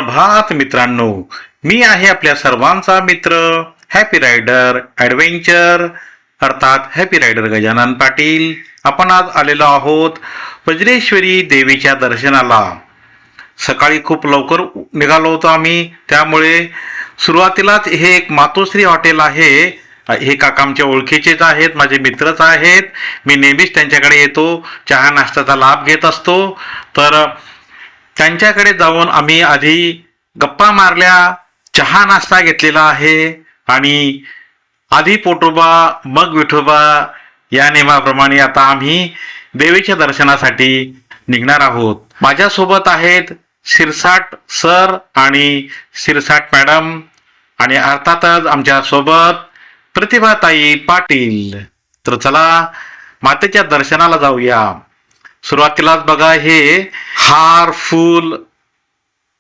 सुप्रभात मित्रांनो, मी आहे आपल्या सर्वांचा मित्र हॅपी रायडर ॲडव्हेंचर अर्थात हॅपी रायडर गजानन पाटील. आपण आज आलेलो आहोत वज्रेश्वरी देवीच्या दर्शनाला. सकाळी खूप लवकर निघालो होतो आम्ही, त्यामुळे सुरुवातीलाच हे एक मातोश्री हॉटेल आहे. हे काका आमच्या ओळखीचेच आहेत, माझे मित्रच आहेत. मी नेहमीच त्यांच्याकडे येतो, चहा नाश्त्याचा लाभ घेत असतो. तर त्यांच्याकडे जाऊन आम्ही आधी गप्पा मारल्या, चहा नाश्ता घेतलेला आहे आणि आधी पोटोबा मग विठोबा या नियमाप्रमाणे आता आम्ही देवीच्या दर्शनासाठी निघणार आहोत. माझ्यासोबत आहेत शिरसाट सर आणि शिरसाट मॅडम आणि अर्थातच आमच्या सोबत प्रतिभाताई पाटील. तर चला मातेच्या दर्शनाला जाऊया. सुरुवातीलाच बघा, हे हार फूल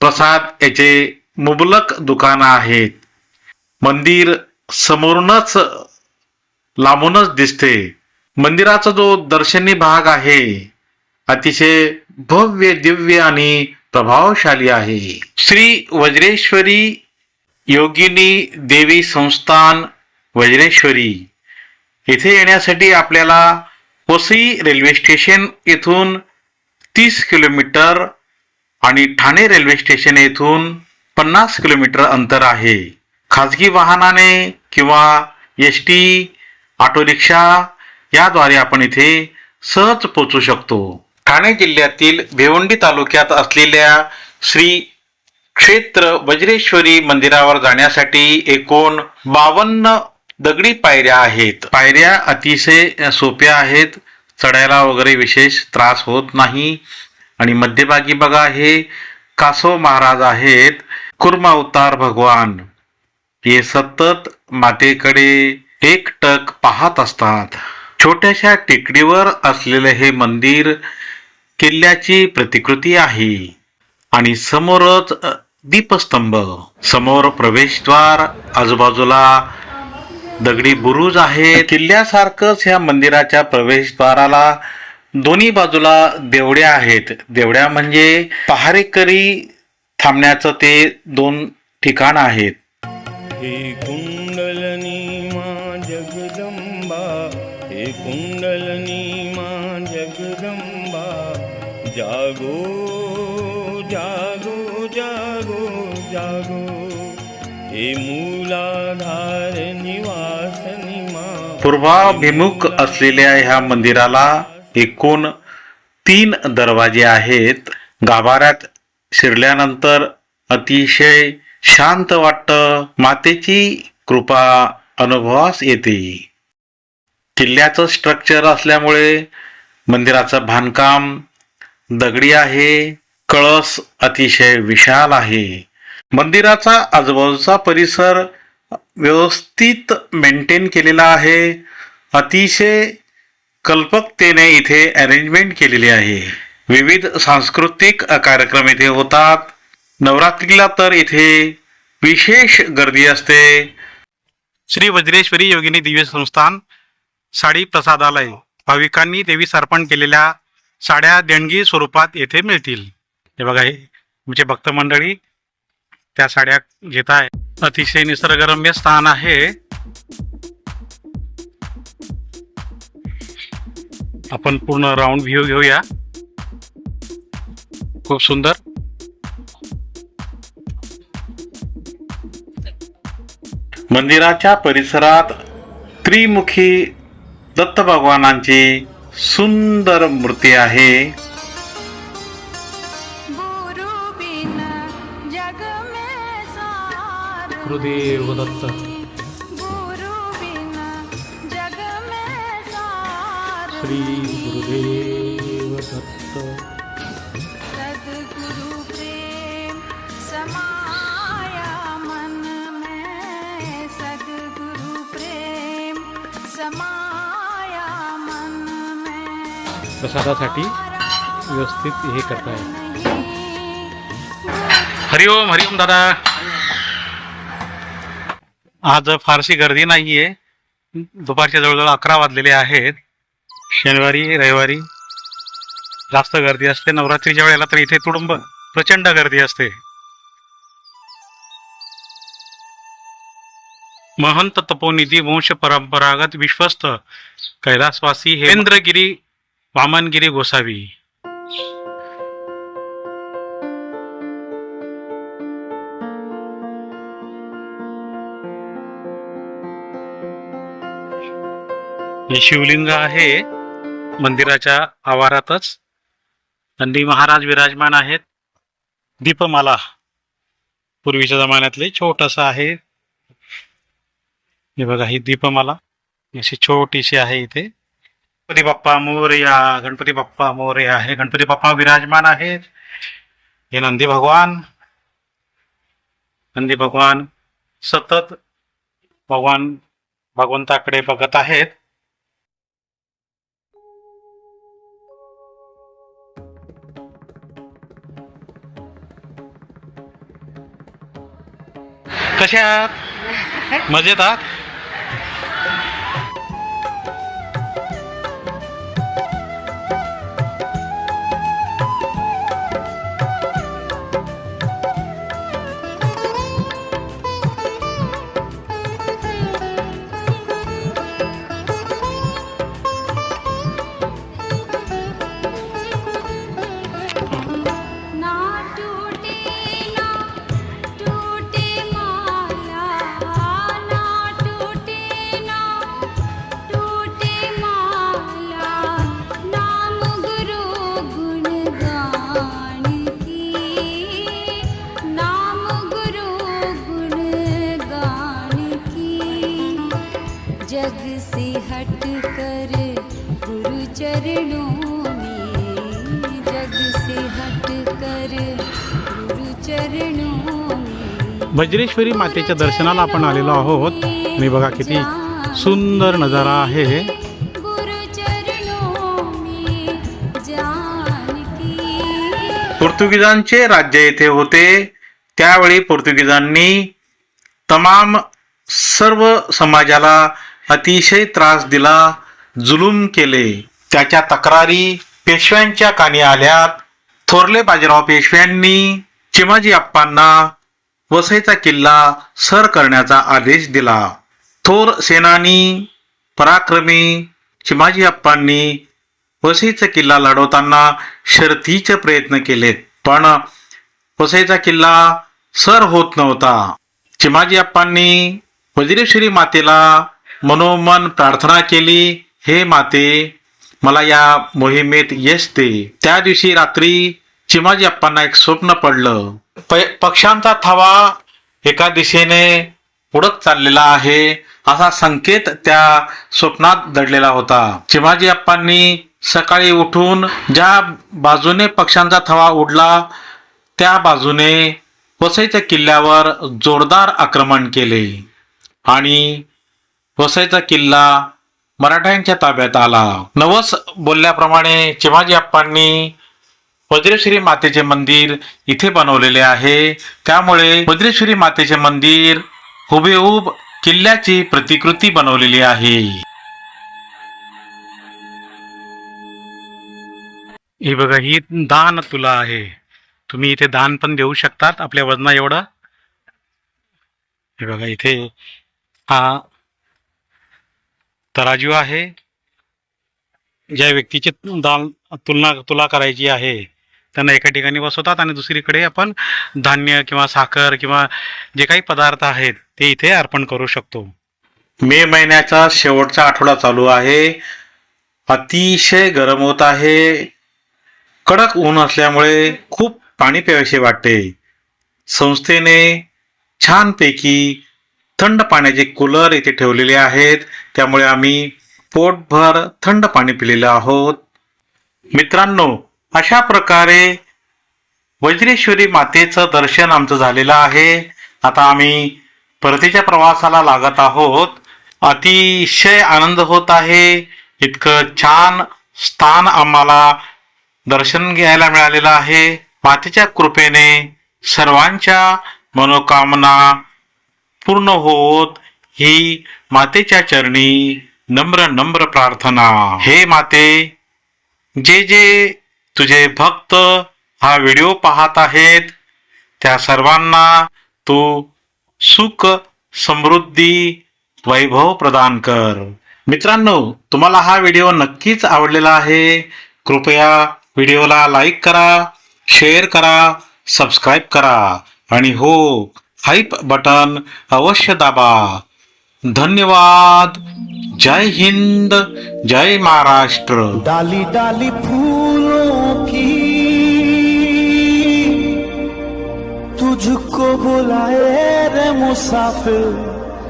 प्रसाद याचे मुबलक दुकानं आहेत. मंदिर समोरूनच लांबूनच दिसते. मंदिराचा जो दर्शनी भाग आहे अतिशय भव्य दिव्य आणि प्रभावशाली आहे. श्री वज्रेश्वरी योगिनी देवी संस्थान वज्रेश्वरी येथे येण्यासाठी आपल्याला वसई रेल्वे स्टेशन येथून 30 किलोमीटर आणि ठाणे रेल्वे स्टेशन येथून 50 किलोमीटर अंतर आहे. खाजगी वाहनाने किंवा एसटी, ऑटो रिक्षा याद्वारे आपण इथे सहज पोहोचू शकतो. ठाणे जिल्ह्यातील भिवंडी तालुक्यात असलेल्या श्री क्षेत्र वज्रेश्वरी मंदिरावर जाण्यासाठी एकूण 52 दगडी पायऱ्या आहेत. पायऱ्या अतिशय सोप्या आहेत, चढायला वगैरे विशेष त्रास होत नाही. आणि मध्यभागी बघा, हे कासव महाराज आहेत, कुर्म अवतार भगवान. हे सतत मातेकडे एकटक पाहत असतात. छोट्याशा टेकडीवर असलेले हे मंदिर किल्ल्याची प्रतिकृती आहे आणि समोरच दीपस्तंभ, समोर प्रवेशद्वार, आजूबाजूला दगडी बुरुज आहे. किल्ल्यासारखंच ह्या मंदिराच्या प्रवेशद्वाराला दोन्ही बाजूला देवड्या आहेत. देवड्या म्हणजे पहारेकरी थांबण्याचं ते 2 ठिकाण आहेत. हे कुंडलनी मा जगदंबा, हे कुंडलनी मा जगदंबा, जागो जागो जागो जागो, हे मूलाधार निवासनी मा. पूर्वाभिमुख असलेल्या ह्या मंदिराला एकूण 3 दरवाजे आहेत. गाभाऱ्यात शिरल्यानंतर अतिशय शांत वाटतं. मातेची कृपा अनुभवास येते. किल्ल्याचं स्ट्रक्चर असल्यामुळे मंदिराचं बांधकाम दगडी आहे. कळस अतिशय विशाल आहे. मंदिराचा आजूबाजूचा परिसर व्यवस्थित मेंटेन केलेला आहे. अतिशय कल्पकतेने इथे अरेंजमेंट केलेली आहे. विविध सांस्कृतिक कार्यक्रम इथे होतात. नवरात्रीला तर इथे विशेष गर्दी असते. श्री वज्रेश्वरी योगिनी दिव्य संस्थान साडी प्रसादालय. भाविकांनी देवीस अर्पण केलेल्या साड्या देणगी स्वरूपात येथे मिळतील. हे बघा, हे तुमचे भक्त मंडळी त्या साड्या घेत आहे. अतिशय निसर्गरम्य स्थान आहे. आपण पूर्ण राऊंड व्ह्यू घेऊया. खूप सुंदर. मंदिराच्या परिसरात त्रिमुखी दत्त भगवानांची सुंदर मूर्ती आहे. गुरुदेव दत्त. श्री गुरुदेव दत्त. सद्गुरु प्रेम समाया मन में, सद्गुरु प्रेम समाया मन में. प्रसादासाठी व्यवस्थित हे करताय. हरिओम हरिओम दादा. आज फारशी गर्दी नाहीये. दुपारच्या जवळजवळ 11 वाजलेले आहेत. शनिवारी रविवारी जास्त गर्दी असते. नवरात्रीच्या वेळेला तर इथे तुडुंब प्रचंड गर्दी असते. महंत तपोनिधी वंश परंपरागत विश्वस्त कैलासवासी हेंद्रगिरी वामनगिरी गोसावी. हे शिवलिंग आहे मंदिराच्या आवारातच. नंदी महाराज विराजमान आहेत. दीपमाला पूर्वीच्या जमान्यातले छोटस आहे. हे बघा, ही दीपमाला अशी छोटीशी आहे इथे. गणपती बाप्पा मोरया, गणपती बाप्पा मोरया आहे. गणपती बाप्पा विराजमान आहेत. हे नंदी भगवान सतत भगवंताकडे बघत आहेत. कशा आहात? मजेत आहात? ना टूटे माला, ना टूटे माला, नाम गुरु गुणगान की, नाम गुरु गुणगान की, जग से हट कर गुरु चरणों में, जग से हट कर गुरु चरणों में. वज्रेश्वरी मातेच्या दर्शनाला आपण आलेलो आहोत. आणि बघा किती सुंदर नजारा आहे. गुरु चरणों में जानकी. पोर्तुगीजांचे राज्य येथे होते. त्यावेळी पोर्तुगीजांनी तमाम सर्व समाजाला अतिशय त्रास दिला, जुलूम केले. त्याच्या तक्रारी पेशव्यांच्या कानी आल्यात. थोरले बाजीराव पेशव्यांनी चिमाजी अप्पांना वसईचा किल्ला सर करण्याचा आदेश दिला. थोर सेनानी पराक्रमी चिमाजी अप्पांनी वसईचा किल्ला लढवताना शर्थीचे प्रयत्न केले, पण वसईचा किल्ला सर होत नव्हता. चिमाजी अप्पांनी वज्रेश्वरी मातेला मनोमन प्रार्थना केली, हे माते, मला या मोहिमेत यश दे. त्या दिवशी रात्री चिमाजी अप्पांना एक स्वप्न पडलं. पक्ष्यांचा थवा एका दिशेने उडत चाललेला आहे असा संकेत त्या स्वप्नात दडलेला होता. चिमाजी अप्पांनी सकाळी उठून ज्या बाजूने पक्ष्यांचा थवा उडला त्या बाजूने वसईच्या किल्ल्यावर जोरदार आक्रमण केले आणि वसईचा किल्ला मराठ्यांच्या ताब्यात आला. नवस बोलल्याप्रमाणे चिमाजी अप्पांनी वज्रेश्वरी मातेचे मंदिर इथे बनवलेले आहे. त्यामुळे वज्रेश्वरी मातेचे मंदिर हुबेहूब किल्ल्याची प्रतिकृती बनवलेली आहे. ही बघा, ही दान तुला आहे. तुम्ही इथे दान पण देऊ शकतात आपल्या वजना एवढं. हे बघा, इथे हा तराजू आहे. ज्या व्यक्तीची दान तुला करायची आहे त्यांना एका ठिकाणी बसवतात आणि दुसरीकडे आपण धान्य किंवा साखर किंवा जे काही पदार्थ आहेत ते इथे अर्पण करू शकतो. मे महिन्याचा शेवटचा आठवडा चालू आहे. अतिशय गरम होत आहे. कडक ऊन असल्यामुळे खूप पाणी प्यावेसे वाटते. संस्थेने छानपैकी थंड पाण्याचे कूलर इथे ठेवलेले आहेत. त्यामुळे आम्ही पोटभर थंड पाणी पिलेलं आहोत. मित्रांनो, अशा प्रकारे वज्रेश्वरी मातेचं दर्शन आमचं झालेलं आहे. आता आम्ही परतीच्या प्रवासाला लागत आहोत. अतिशय आनंद होत आहे. इतकं छान स्थान आम्हाला दर्शन घ्यायला मिळालेलं आहे. मातेच्या कृपेने सर्वांच्या मनोकामना पूर्ण होत ही मातेच्या चरणी नम्र प्रार्थना. हे माते, जे जे तुझे भक्त हा व्हिडिओ पाहत आहेत त्या सर्वांना तू सुख, समृद्धी वैभव प्रदान कर. मित्रांनो, तुम्हाला हा व्हिडिओ नक्कीच आवडलेला आहे. कृपया व्हिडिओला लाईक करा, शेअर करा, सबस्क्राईब करा आणि हो, हाईप बटन अवश्य दाबा. धन्यवाद. जय हिंद, जय महाराष्ट्र. डाली डाली फूलों की तुझको बुलाए रे मुसाफिर,